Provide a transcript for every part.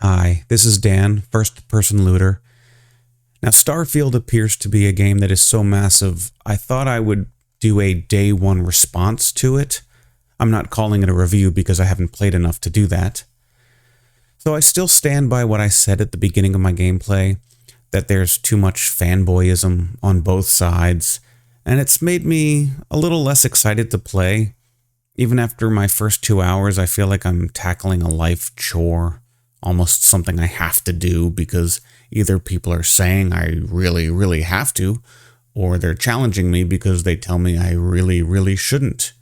Hi, this is Dan, first-person looter. Now, Starfield appears to be a game that is so massive, I thought I would do a day one response to it. I'm not calling it a review because I haven't played enough to do that. So I still stand by what I said at the beginning of my gameplay, that there's too much fanboyism on both sides, and it's made me a little less excited to play. Even after my first 2 hours, I feel like I'm tackling a life chore. Almost something I have to do because either people are saying I really have to, or they're challenging me because they tell me I really shouldn't.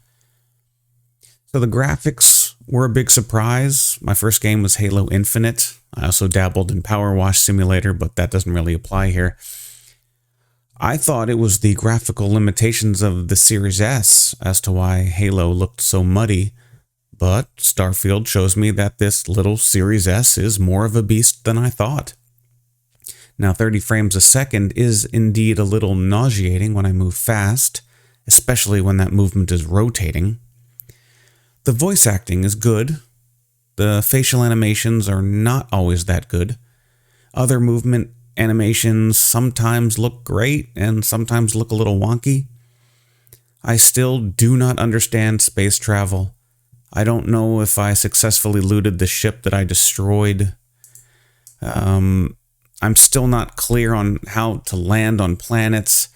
So the graphics were a big surprise. My first game was Halo Infinite. I also dabbled in Power Wash Simulator, but that doesn't really apply here. I thought it was the graphical limitations of the Series S as to why Halo looked so muddy. But Starfield shows me that this little Series S is more of a beast than I thought. Now, 30 frames a second is indeed a little nauseating when I move fast, especially when that movement is rotating. The voice acting is good. The facial animations are not always that good. Other movement animations sometimes look great and sometimes look a little wonky. I still do not understand space travel. I don't know if I successfully looted the ship that I destroyed. I'm still not clear on how to land on planets.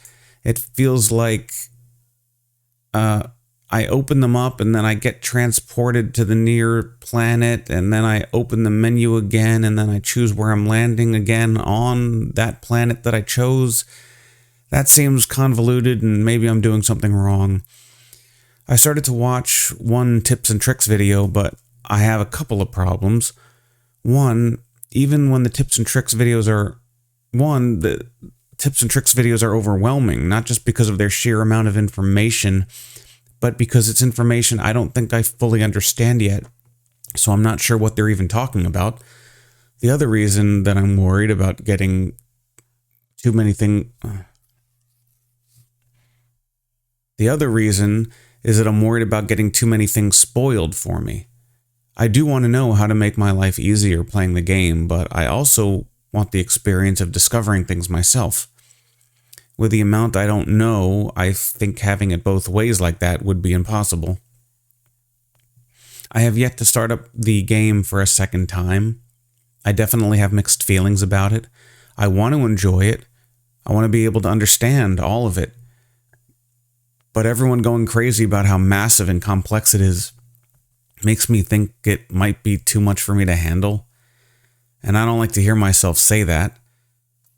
It feels like I open them up and then I get transported to the near planet, and then I open the menu again and then I choose where I'm landing again on that planet that I chose. That seems convoluted and maybe I'm doing something wrong. I started to watch one tips and tricks video, but I have a couple of problems. One, even when the tips and tricks videos are... the tips and tricks videos are overwhelming, not just because of their sheer amount of information, but because it's information I don't think I fully understand yet, so I'm not sure what they're even talking about. The other reason that I'm worried about getting too many things... The other reason is that I'm worried about getting too many things spoiled for me. I do want to know how to make my life easier playing the game, but I also want the experience of discovering things myself. With the amount I don't know, I think having it both ways like that would be impossible. I have yet to start up the game for a second time. I definitely have mixed feelings about it. I want to enjoy it. I want to be able to understand all of it. But everyone going crazy about how massive and complex it is makes me think it might be too much for me to handle. And I don't like to hear myself say that.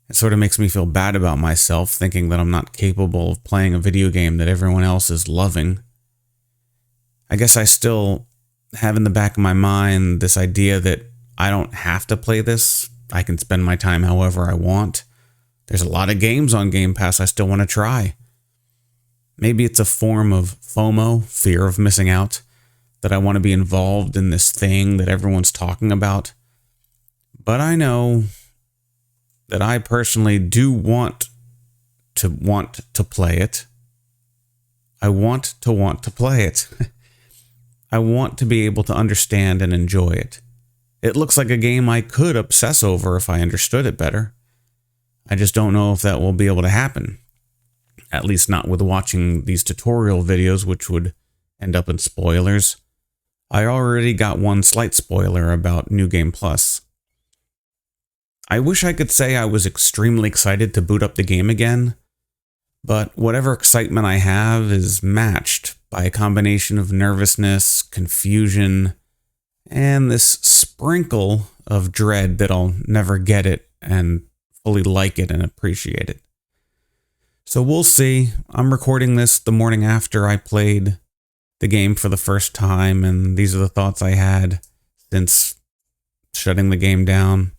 It sort of makes me feel bad about myself, thinking that I'm not capable of playing a video game that everyone else is loving. I guess I still have in the back of my mind this idea that I don't have to play this. I can spend my time however I want. There's a lot of games on Game Pass I still want to try. Maybe it's a form of FOMO, fear of missing out, that I want to be involved in this thing that everyone's talking about. But I know that I personally do want to play it. I want to play it. I want to be able to understand and enjoy it. It looks like a game I could obsess over if I understood it better. I just don't know if that will be able to happen. At least not with watching these tutorial videos, which would end up in spoilers. I already got one slight spoiler about New Game Plus. I wish I could say I was extremely excited to boot up the game again, but whatever excitement I have is matched by a combination of nervousness, confusion, and this sprinkle of dread that I'll never get it and fully like it and appreciate it. So we'll see. I'm recording this the morning after I played the game for the first time, and these are the thoughts I had since shutting the game down.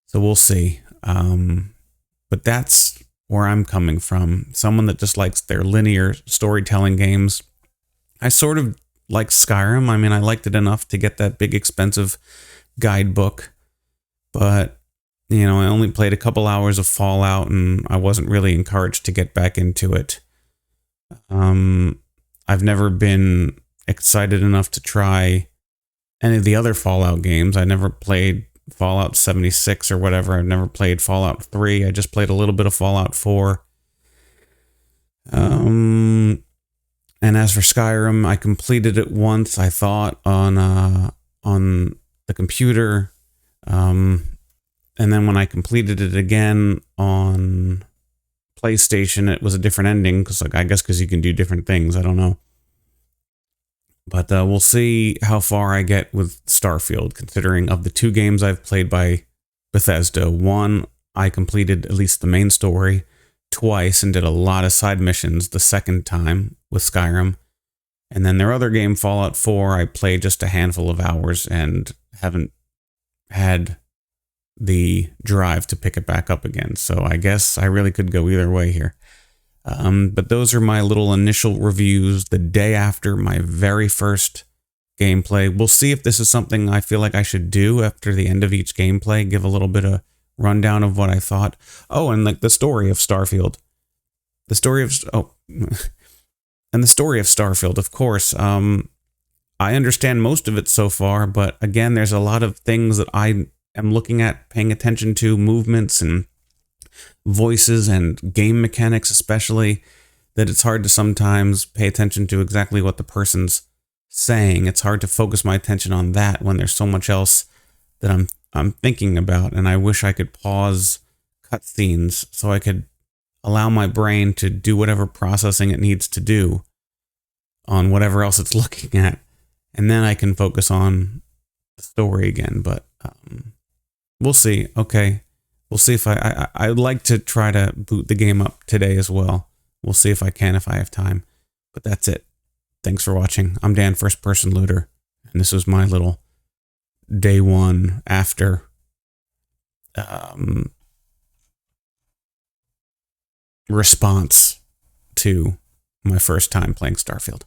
So we'll see. But that's where I'm coming from. Someone that just likes their linear storytelling games. I sort of like Skyrim. I mean, I liked it enough to get that big expensive guidebook, but I only played a couple hours of Fallout and I wasn't really encouraged to get back into it. I've never been excited enough to try any of the other Fallout games. I never played Fallout 76 or whatever. I've never played Fallout 3. I just played a little bit of Fallout 4. And as for Skyrim, I completed it once, I thought, on the computer. And then when I completed it again on PlayStation, it was a different ending, because I guess because you can do different things. I don't know. But we'll see how far I get with Starfield, considering of the 2 games I've played by Bethesda. One, I completed at least the main story twice and did a lot of side missions the second time with Skyrim. And then their other game, Fallout 4, I played just a handful of hours and haven't had the drive to pick it back up again. So I guess I really could go either way here. But those are my little initial reviews the day after my very first gameplay. We'll see if this is something I feel like I should do after the end of each gameplay, give a little bit of rundown of what I thought. Oh, and like the story of Starfield. The story of... Oh... And the story of Starfield, of course. I understand most of it so far, but again, there's a lot of things that I am looking at, paying attention to, movements and voices and game mechanics especially, that it's hard to sometimes pay attention to exactly what the person's saying. It's hard to focus my attention on that when there's so much else that I'm thinking about, and I wish I could pause cutscenes so I could allow my brain to do whatever processing it needs to do on whatever else it's looking at, and then I can focus on the story again. But we'll see. Okay, we'll see if I'd like to try to boot the game up today as well. We'll see if I can, if I have time. But that's it. Thanks for watching. I'm Dan, First Person Looter, and this was my little day one after response to my first time playing Starfield.